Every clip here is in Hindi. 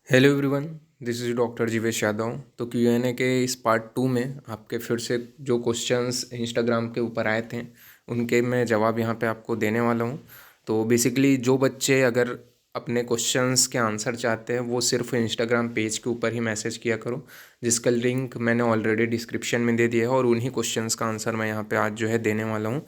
Hello everyone, this is doctor Jeevesh Yadav. तो Q&A के इस पार्ट 2 में आपके फिर से जो क्वेश्चंस इंस्टाग्राम के ऊपर आए थे उनके मैं जवाब यहाँ पे आपको देने वाला हूँ। तो बेसिकली जो बच्चे अगर अपने क्वेश्चंस के आंसर चाहते हैं वो सिर्फ इंस्टाग्राम पेज के ऊपर ही मैसेज किया करो, जिसका लिंक मैंने ऑलरेडी डिस्क्रिप्शन में दे दिया है। और उन्हीं क्वेश्चंस का आंसर मैं यहाँ पे आज जो है देने वाला हूँ।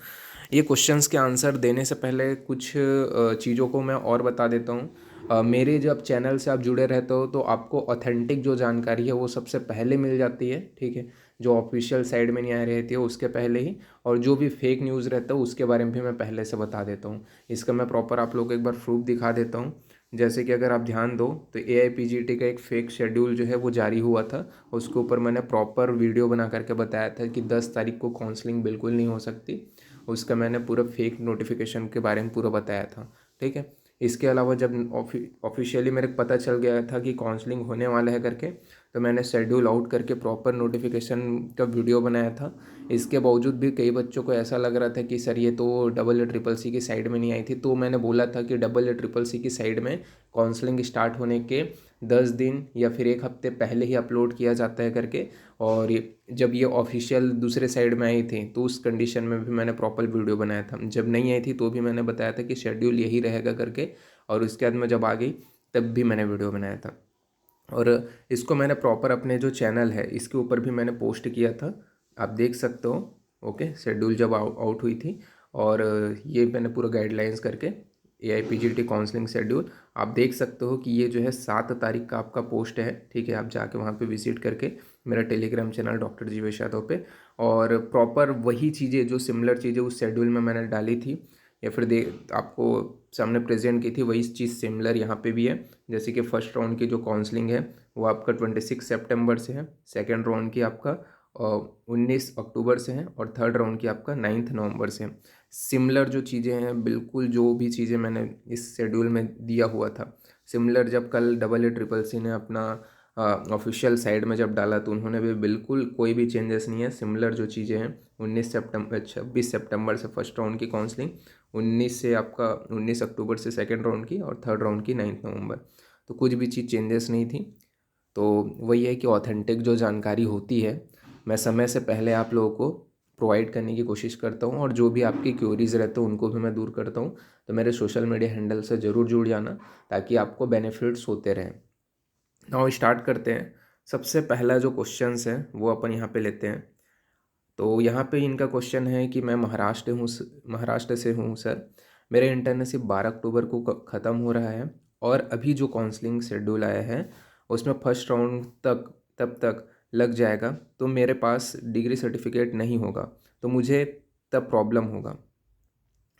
ये क्वेश्चंस के आंसर देने से पहले कुछ चीज़ों को मैं और बता देता हूँ। मेरे जब चैनल से आप जुड़े रहते हो तो आपको ऑथेंटिक जो जानकारी है वो सबसे पहले मिल जाती है, ठीक है, जो ऑफिशियल साइड में नहीं आ रहती है उसके पहले ही। और जो भी फेक न्यूज़ रहता है उसके बारे में भी मैं पहले से बता देता हूँ। इसका मैं प्रॉपर आप लोग को एक बार प्रूफ दिखा देता हूँ। जैसे कि अगर आप ध्यान दो तो AIPGT का एक फेक शेड्यूल जो है वो जारी हुआ था। उसके ऊपर मैंने प्रॉपर वीडियो बना करके बताया था कि 10 तारीख को काउंसलिंग बिल्कुल नहीं हो सकती। उसका मैंने पूरा फेक नोटिफिकेशन के बारे में पूरा बताया था, ठीक है। इसके अलावा जब ऑफिशियली मेरे को पता चल गया था कि काउंसलिंग होने वाला है करके, तो मैंने शेड्यूल आउट करके प्रॉपर नोटिफिकेशन का वीडियो बनाया था। इसके बावजूद भी कई बच्चों को ऐसा लग रहा था कि सर ये तो AA CCC की साइड में नहीं आई थी। तो मैंने बोला था कि AA CCC की साइड में काउंसलिंग स्टार्ट होने के 10 दिन या फिर एक हफ्ते पहले ही अपलोड किया जाता है करके। और जब ये ऑफिशियल दूसरे साइड में आई थी तो उस कंडीशन में भी मैंने प्रॉपर वीडियो बनाया था। जब नहीं आई थी तो भी मैंने बताया था कि शेड्यूल यही रहेगा करके। और उसके बाद में जब आ गई तब भी मैंने वीडियो बनाया था। और इसको मैंने प्रॉपर अपने जो चैनल है इसके ऊपर भी मैंने पोस्ट किया था, आप देख सकते हो। ओके, शेड्यूल जब आउट हुई थी और ये मैंने पूरा गाइडलाइंस करके AIPGT काउंसलिंग शेड्यूल आप देख सकते हो कि ये जो है 7 तारीख का आपका पोस्ट है, ठीक है। आप जाके वहाँ पे विजिट करके मेरा Telegram channel doctor Jeevesh Yadav पे, और प्रॉपर वही चीज़ें जो सिमिलर चीज़ें उस शेड्यूल में मैंने डाली थी या फिर दे आपको सामने प्रेजेंट की थी, वही चीज़ सिमिलर यहाँ पे भी है। जैसे कि फर्स्ट राउंड की जो काउंसलिंग है वो आपका 26 सितंबर से है, सेकेंड राउंड की आपका 19 अक्टूबर से है, और थर्ड राउंड की आपका 9 नवंबर से है। सिमिलर जो चीज़ें हैं बिल्कुल, जो भी चीज़ें मैंने इस शेड्यूल में दिया हुआ था सिमिलर, जब कल AA CCC ने अपना ऑफिशियल साइड में जब डाला तो उन्होंने भी बिल्कुल कोई भी चेंजेस नहीं है। सिमिलर जो चीज़ें हैं 26 सितंबर से फर्स्ट राउंड की काउंसलिंग, 19 अक्टूबर से सेकेंड राउंड की, और थर्ड राउंड की 9 नवंबर। तो कुछ भी चीज़ चेंजेस नहीं थी। तो वही है कि ऑथेंटिक जो जानकारी होती है मैं समय से पहले आप लोगों को प्रोवाइड करने की कोशिश करता हूँ, और जो भी आपकी क्यूरीज रहते हैं उनको भी मैं दूर करता हूँ। तो मेरे सोशल मीडिया हैंडल से ज़रूर जुड़ जाना ताकि आपको बेनिफिट्स होते रहें। नाउ स्टार्ट करते हैं। सबसे पहला जो क्वेश्चंस है वो अपन यहाँ पे लेते हैं। तो यहाँ पे इनका क्वेश्चन है कि मैं महाराष्ट्र से हूँ सर। मेरा इंटर्नशिप 12 अक्टूबर को ख़त्म हो रहा है, और अभी जो काउंसलिंग शेड्यूल आया है उसमें फर्स्ट राउंड तक तब तक लग जाएगा, तो मेरे पास डिग्री सर्टिफिकेट नहीं होगा, तो मुझे तब प्रॉब्लम होगा।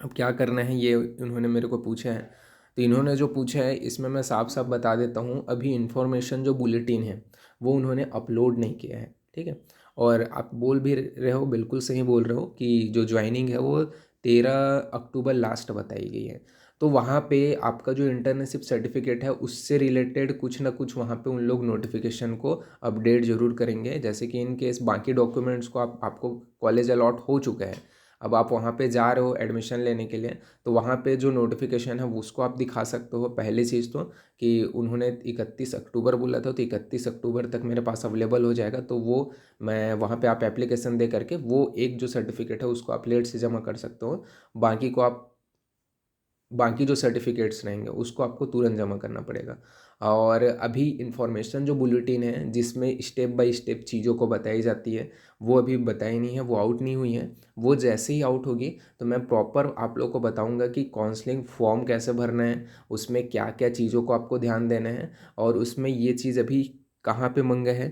अब क्या करना है ये उन्होंने मेरे को पूछा है। तो इन्होंने जो पूछा है इसमें मैं साफ साफ बता देता हूँ, अभी इन्फॉर्मेशन जो बुलेटिन है वो उन्होंने अपलोड नहीं किया है, ठीक है। और आप बोल भी रहे हो, बिल्कुल सही बोल रहे हो कि जो ज्वाइनिंग है वो 13 अक्टूबर लास्ट बताई गई है। तो वहाँ पे आपका जो इंटर्नशिप सर्टिफिकेट है उससे रिलेटेड कुछ ना कुछ वहाँ पे उन लोग नोटिफिकेशन को अपडेट ज़रूर करेंगे। जैसे कि इन केस बाकी डॉक्यूमेंट्स को आपको कॉलेज अलॉट हो चुका है, अब आप वहाँ पे जा रहे हो एडमिशन लेने के लिए, तो वहाँ पे जो नोटिफिकेशन है उसको आप दिखा सकते हो। पहली चीज़ तो कि उन्होंने 31 अक्टूबर बोला था, तो 31 अक्टूबर तक मेरे पास अवेलेबल हो जाएगा, तो वो मैं वहाँ पे आप एप्लीकेशन दे करके वो एक जो सर्टिफिकेट है उसको आप लेट से जमा कर सकते हो। बाकी को आप बाकी जो सर्टिफिकेट्स रहेंगे उसको आपको तुरंत जमा करना पड़ेगा। और अभी इन्फॉर्मेशन जो बुलेटिन है जिसमें स्टेप बाय स्टेप चीज़ों को बताई जाती है वो अभी बताई नहीं है, वो आउट नहीं हुई है। वो जैसे ही आउट होगी तो मैं प्रॉपर आप लोग को बताऊंगा कि काउंसलिंग फॉर्म कैसे भरना है, उसमें क्या क्या चीज़ों को आपको ध्यान देना है, और उसमें ये चीज़ अभी कहाँ पे मंगा है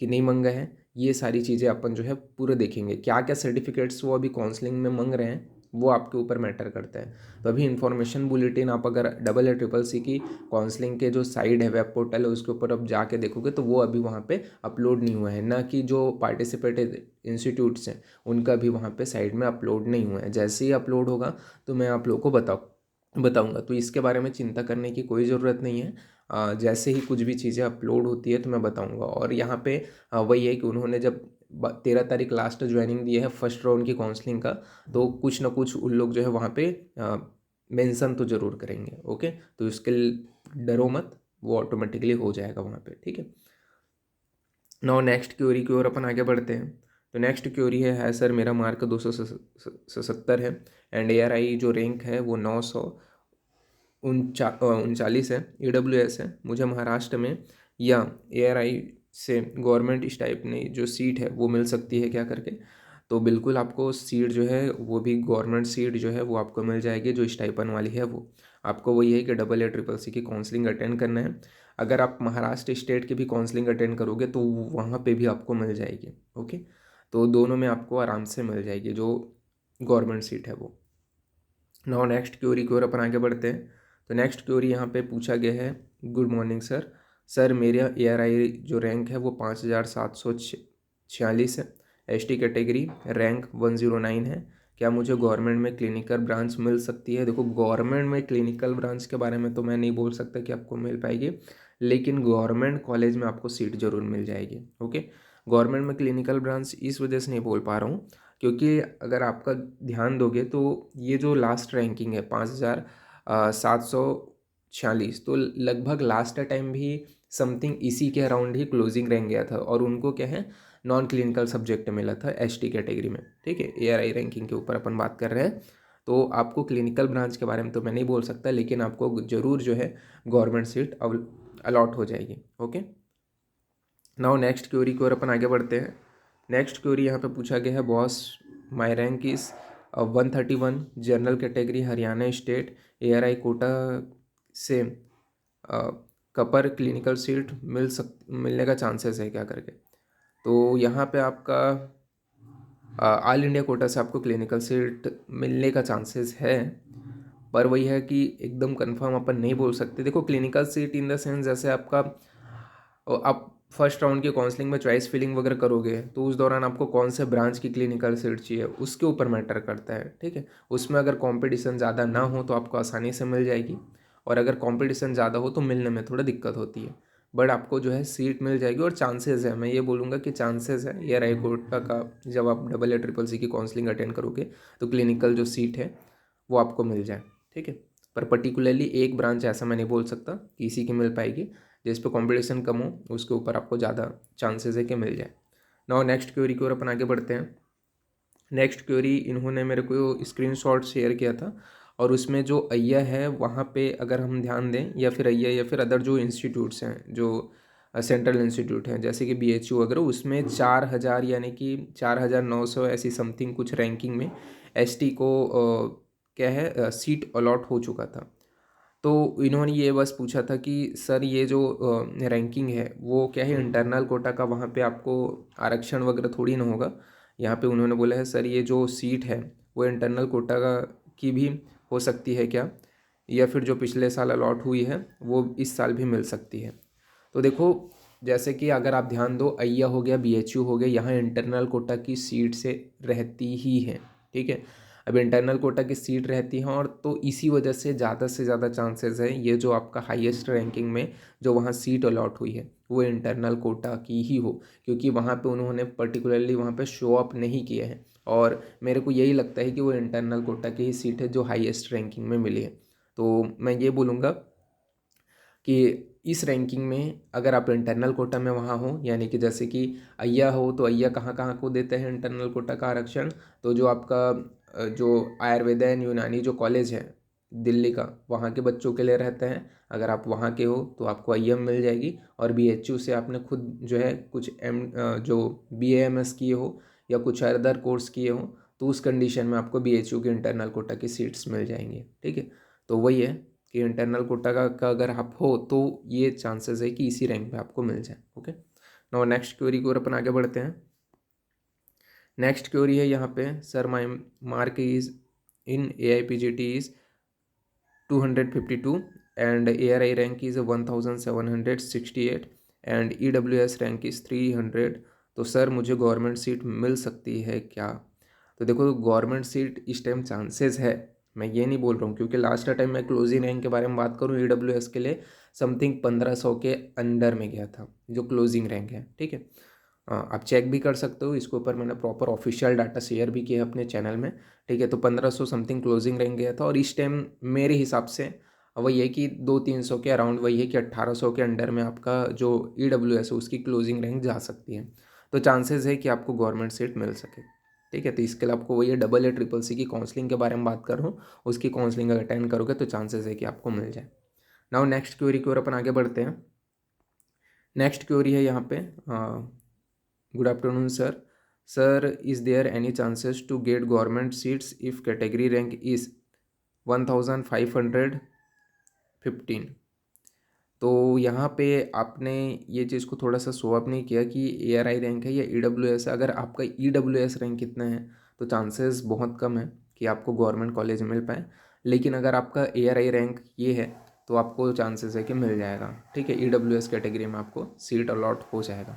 कि नहीं मंगा है, ये सारी चीज़ें अपन जो है पूरे देखेंगे। क्या क्या सर्टिफिकेट्स वो अभी काउंसलिंग में मांग रहे हैं वो आपके ऊपर मैटर करता है। तो अभी इन्फॉर्मेशन बुलेटिन आप अगर AA CCC की काउंसलिंग के जो साइड है वेब पोर्टल है उसके ऊपर आप जाके देखोगे तो वो अभी वहाँ पे अपलोड नहीं हुआ है, ना कि जो पार्टिसिपेटेड इंस्टीट्यूट्स हैं उनका भी वहाँ पे साइड में अपलोड नहीं हुआ है। जैसे ही अपलोड होगा तो मैं आप लोगों को बताऊँगा। तो इसके बारे में चिंता करने की कोई ज़रूरत नहीं है। जैसे ही कुछ भी चीज़ें अपलोड होती है तो मैं बताऊँगा। और यहाँ पे वही है कि उन्होंने जब 13 तारीख लास्ट ज्वाइनिंग दी है फर्स्ट राउंड की काउंसलिंग का, तो कुछ ना कुछ उन लोग जो है वहाँ पे मेंशन तो ज़रूर करेंगे। ओके, तो इसके लिए डरो मत, वो ऑटोमेटिकली हो जाएगा वहाँ पे, ठीक है। नाउ नेक्स्ट क्वेरी की ओर अपन आगे बढ़ते हैं। तो नेक्स्ट क्वेरी है सर मेरा मार्क 277 है एंड ARI जो रैंक है वो 939 है, EWS है, मुझे महाराष्ट्र में या ARI से गवर्नमेंट स्टाइपेंड जो सीट है वो मिल सकती है क्या करके। तो बिल्कुल आपको सीट जो है वो भी गवर्नमेंट सीट जो है वो आपको मिल जाएगी, जो स्टाइपेंड वाली है वो। आपको वही है कि AA, की काउंसलिंग अटेंड करना है। अगर आप महाराष्ट्र स्टेट की भी काउंसलिंग अटेंड करोगे तो वहाँ पे भी आपको मिल जाएगी, ओके। तो दोनों में आपको आराम से मिल जाएगी जो गवर्नमेंट सीट है वो। नाउ नेक्स्ट क्वेरी की ओर अपन आगे बढ़ते हैं। तो नेक्स्ट क्वेरी यहाँ पे पूछा गया है, गुड मॉर्निंग सर, सर मेरा ARI जो रैंक है वो 5746 है, ST कैटेगरी, रैंक 109 है, क्या मुझे गवर्नमेंट में क्लिनिकल ब्रांच मिल सकती है। देखो गवर्नमेंट में क्लिनिकल ब्रांच के बारे में तो मैं नहीं बोल सकता कि आपको मिल पाएगी, लेकिन गवर्नमेंट कॉलेज में आपको सीट जरूर मिल जाएगी, ओके। गवर्नमेंट में क्लिनिकल ब्रांच इस वजह से नहीं बोल पा रहा हूँ क्योंकि अगर आपका ध्यान दोगे तो ये जो लास्ट रैंकिंग है 5746, तो लगभग लास्ट टाइम भी समथिंग इसी के अराउंड ही क्लोजिंग रैंक गया था और उनको क्या है नॉन क्लिनिकल सब्जेक्ट मिला था ST कैटेगरी में, ठीक है। ARI रैंकिंग के ऊपर अपन बात कर रहे हैं। तो आपको क्लिनिकल ब्रांच के बारे में तो मैं नहीं बोल सकता, लेकिन आपको ज़रूर जो है गवर्नमेंट सीट अलॉट हो जाएगी, ओके। नाउ नेक्स्ट क्वेरी की ओर अपन आगे बढ़ते हैं। नेक्स्ट क्वेरी यहाँ पे पूछा गया है, boss my rank is 131, general category, Haryana state, ARI quota से कपर क्लिनिकल सीट मिलने का चांसेस है क्या करके। तो यहाँ पे आपका ऑल इंडिया कोटा से आपको क्लिनिकल सीट मिलने का चांसेस है, पर वही है कि एकदम कंफर्म अपन नहीं बोल सकते। देखो clinical seat in the sense जैसे आपका आप फर्स्ट राउंड की काउंसलिंग में चॉइस फिलिंग वगैरह करोगे तो उस दौरान आपको कौन से ब्रांच की क्लिनिकल सीट चाहिए उसके ऊपर मैटर करता है, ठीक है। उसमें अगर कंपटीशन ज़्यादा ना हो तो आपको आसानी से मिल जाएगी, और अगर कंपटीशन ज़्यादा हो तो मिलने में थोड़ा दिक्कत होती है, बट आपको जो है सीट मिल जाएगी और चांसेस है, मैं ये बोलूँगा कि चांसेस है ARI कोटा का जब आप AA की काउंसलिंग अटेंड करोगे तो क्लिनिकल जो सीट है वो आपको मिल जाए, ठीक है। पर पर्टिकुलरली एक ब्रांच ऐसा मैं नहीं बोल सकता कि इसी की मिल पाएगी, जिस पे कंपटीशन कम हो उसके ऊपर आपको ज़्यादा चांसेस है कि मिल जाए। नाउ नेक्स्ट क्वेरी की ओर अपन आगे बढ़ते हैं। नेक्स्ट क्वेरी इन्होंने मेरे को स्क्रीनशॉट शेयर किया था और उसमें जो अय्या है वहाँ पे अगर हम ध्यान दें, या फिर अय्या या फिर अदर जो इंस्टीट्यूट्स हैं जो सेंट्रल इंस्टीट्यूट हैं जैसे कि BHU वगैरह, उसमें 4000 यानी कि 4900 ऐसी समथिंग कुछ रैंकिंग में ST को क्या है सीट अलॉट हो चुका था। तो इन्होंने ये बस पूछा था कि सर ये जो रैंकिंग है वो क्या है इंटरनल कोटा का, वहाँ पे आपको आरक्षण वगैरह थोड़ी ना होगा। यहाँ पे उन्होंने बोला है सर ये जो सीट है वो इंटरनल कोटा का की भी हो सकती है क्या, या फिर जो पिछले साल अलॉट हुई है वो इस साल भी मिल सकती है। तो देखो जैसे कि अगर आप ध्यान दो, अय्या हो गया, BHU हो गया, यहाँ इंटरनल कोटा की सीट से रहती ही है, ठीक है। अब इंटरनल कोटा की सीट रहती है और तो इसी वजह से ज़्यादा चांसेस है ये जो आपका हाईएस्ट रैंकिंग में जो वहाँ सीट अलॉट हुई है वो इंटरनल कोटा की ही हो, क्योंकि वहाँ पे उन्होंने पर्टिकुलरली वहाँ पे शो अप नहीं किया है, और मेरे को यही लगता है कि वो इंटरनल कोटा की ही सीट है जो हाईएस्ट रैंकिंग में मिली है। तो मैं ये बोलूँगा कि इस रैंकिंग में अगर आप इंटरनल कोटा में वहाँ हो, यानी कि जैसे कि अय्या हो, तो अय्या कहाँ कहाँ को देते हैं इंटरनल कोटा का आरक्षण, तो जो आपका जो आयुर्वेदा एंड यूनानी जो कॉलेज है दिल्ली का, वहाँ के बच्चों के लिए रहते हैं। अगर आप वहाँ के हो तो आपको IM मिल जाएगी, और BHU से आपने खुद जो है कुछ जो BAMS किए हो या कुछ अदर कोर्स किए हो तो उस कंडीशन में आपको BHU के इंटरनल कोटा की सीट्स मिल जाएंगी, ठीक है। तो वही है कि इंटरनल कोटा का अगर आप हो तो ये चांसेस है कि इसी रैंक पे आपको मिल जाए, ओके। नाउ नेक्स्ट क्वेरी की ओर अपन आगे बढ़ते हैं। नेक्स्ट क्वेरी है यहाँ पे, sir my mark is in AIPGT is 252 and ARI rank is 1768 and EWS rank is 300, तो सर मुझे गवर्नमेंट सीट मिल सकती है क्या। तो देखो गवर्नमेंट सीट इस टाइम चांसेस है, मैं ये नहीं बोल रहा हूँ, क्योंकि लास्ट टाइम मैं क्लोजिंग रैंक के बारे में बात करूँ EWS के लिए समथिंग 1500 के अंडर में गया था जो क्लोजिंग रैंक है, ठीक है। आप चेक भी कर सकते हो, इसके ऊपर मैंने प्रॉपर ऑफिशियल डाटा शेयर भी किया अपने चैनल में, ठीक है। तो 1500 समथिंग क्लोजिंग रैंक गया था, और इस टाइम मेरे हिसाब से वही है कि 200-300 के अराउंड, वही है कि 1800 के अंडर में आपका जो EWS है उसकी क्लोजिंग रैंक जा सकती है। तो चांसेस है कि आपको गवर्नमेंट सीट मिल सके। ठीक है, तो इसके लिए आपको वही है AA-CCC की काउंसलिंग के बारे में बात कर रहा हूँ, उसकी काउंसलिंग अगर अटेंड करोगे तो चांसेस है कि आपको मिल जाए। नाउ नेक्स्ट क्वेरी की ओर अपन आगे बढ़ते हैं। नेक्स्ट क्वेरी है यहाँ पे, good afternoon sir, sir is there any chances to get government seats if category rank is 1515। तो यहाँ पे आपने ये चीज़ को थोड़ा सा शो अप नहीं किया कि ARI रैंक है या EWS है। अगर आपका EWS रैंक कितना है तो चांसेस बहुत कम है कि आपको गवर्नमेंट कॉलेज मिल पाए, लेकिन अगर आपका ARI रैंक ये है तो आपको चांसेस है कि मिल जाएगा। ठीक है, EWS कैटेगरी में आपको सीट अलॉट हो जाएगा,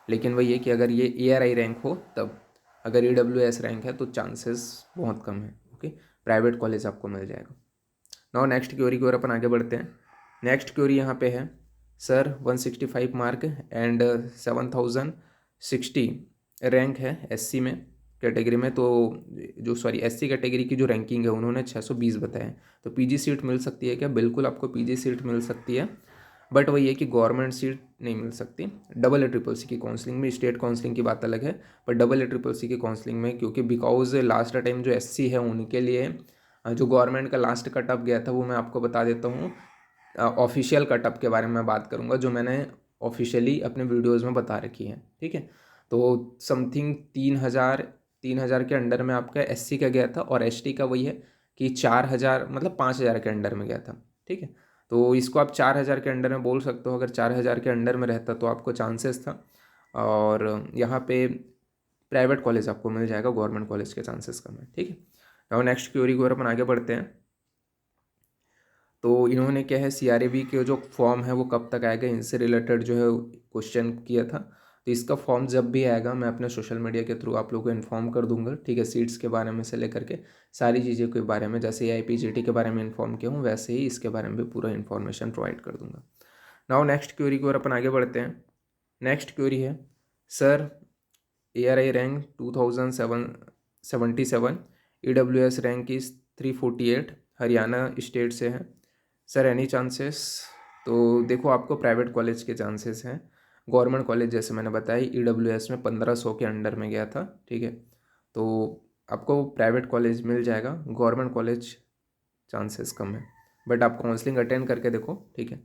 लेकिन वही है कि अगर ये ARI रैंक हो तब, अगर EWS रैंक है तो चांसेस बहुत कम है। ओके, प्राइवेट कॉलेज आपको मिल जाएगा। नाउ नेक्स्ट क्वेरी की ओर अपन आगे बढ़ते हैं। नेक्स्ट क्वेरी यहाँ पे है, सर 165 मार्क एंड 7060 रैंक है SC में कैटेगरी में, तो जो SC कैटेगरी की जो रैंकिंग है उन्होंने 620 बताया, तो PG सीट मिल सकती है क्या? बिल्कुल आपको PG सीट मिल सकती है, बट वही है कि गवर्नमेंट सीट नहीं मिल सकती। AA-CCC की काउंसलिंग में, स्टेट काउंसलिंग की बात अलग है, पर AA-CCC की काउंसलिंग में, क्योंकि बिकॉज लास्ट टाइम जो SC है उनके लिए जो गवर्नमेंट का लास्ट कटअप गया था वो मैं आपको बता देता हूँ। ऑफिशियल कटअप के बारे में मैं बात करूँगा जो मैंने ऑफिशियली अपने वीडियोज़ में बता रखी है। ठीक है, तो समथिंग 3000 के अंडर में आपका SC का गया था, और ST का वही है कि 4000 मतलब 5000 के अंडर में गया था। ठीक है, तो इसको आप 4000 के अंडर में बोल सकते हो। अगर 4000 के अंडर में रहता तो आपको चांसेस था, और यहाँ पे प्राइवेट कॉलेज आपको मिल जाएगा, गवर्नमेंट कॉलेज के चांसेस कम है। ठीक है, और नेक्स्ट क्वेरी की ओर अपन आगे बढ़ते हैं। तो इन्होंने क्या है, CRAV के जो फॉर्म है वो कब तक आएगा, इनसे रिलेटेड जो है क्वेश्चन किया था। तो इसका फॉर्म जब भी आएगा मैं अपने सोशल मीडिया के थ्रू आप लोगों को इन्फॉर्म कर दूंगा। ठीक है, सीट्स के बारे में से लेकर के सारी चीज़ों के बारे में, जैसे AIPGT के बारे में इन्फॉर्म किया हूँ वैसे ही इसके बारे में भी पूरा इन्फॉर्मेशन प्रोवाइड कर दूंगा। नाउ नेक्स्ट क्वेरी की ओर अपन आगे बढ़ते हैं। नेक्स्ट क्वेरी है, sir ARI rank 2077, EWS rank is 348, Haryana state से है, सर एनी चांसेस? तो देखो, आपको प्राइवेट कॉलेज के चांसेस हैं। गवर्नमेंट कॉलेज जैसे मैंने बताया EWS में 1500 के अंडर में गया था। ठीक है, तो आपको प्राइवेट कॉलेज मिल जाएगा, गवर्नमेंट कॉलेज चांसेस कम है, बट आप काउंसलिंग अटेंड करके देखो। ठीक है,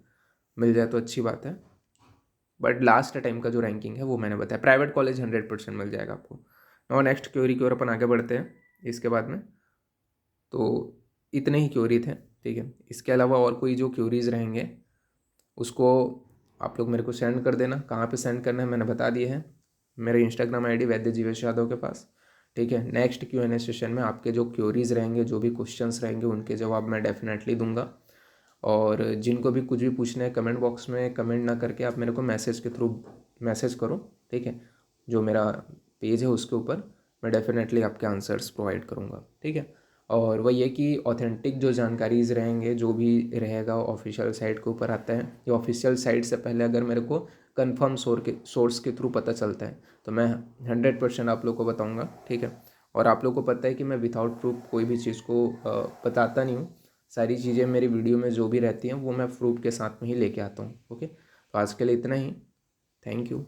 मिल जाए तो अच्छी बात है, बट लास्ट टाइम का जो रैंकिंग है वो मैंने बताया, प्राइवेट कॉलेज 100% मिल जाएगा आपको। और नेक्स्ट क्वेरी की ओर अपन आगे बढ़ते हैं इसके बाद में। तो इतने ही क्वेरी थे। ठीक है, इसके अलावा और कोई जो क्वेरीज रहेंगे उसको आप लोग मेरे को सेंड कर देना। कहाँ पे सेंड करना है मैंने बता दिया है, मेरे Instagram ID वैद्य जीवेश यादव के पास। ठीक है, नेक्स्ट Q&A सेशन में आपके जो क्वेरीज रहेंगे, जो भी क्वेश्चंस रहेंगे उनके जवाब मैं डेफिनेटली दूंगा। और जिनको भी कुछ भी पूछना है कमेंट बॉक्स में कमेंट ना करके आप मेरे को मैसेज के थ्रू मैसेज करो। ठीक है, जो मेरा पेज है उसके ऊपर मैं डेफिनेटली आपके आंसर्स प्रोवाइड करूँगा। ठीक है, और वही है कि ऑथेंटिक जो जानकारीज रहेंगे, जो भी रहेगा ऑफिशियल साइट के ऊपर आता है, या ऑफिशियल साइट से पहले अगर मेरे को कंफर्म सोर्स के थ्रू पता चलता है तो मैं 100% आप लोग को बताऊंगा। ठीक है, और आप लोग को पता है कि मैं विदाउट प्रूफ कोई भी चीज़ को बताता नहीं हूँ। सारी चीज़ें मेरी वीडियो में जो भी रहती हैं वो मैं प्रूफ के साथ में ही लेके आता हूँ। ओके, तो आज के लिए इतना ही। Thank you.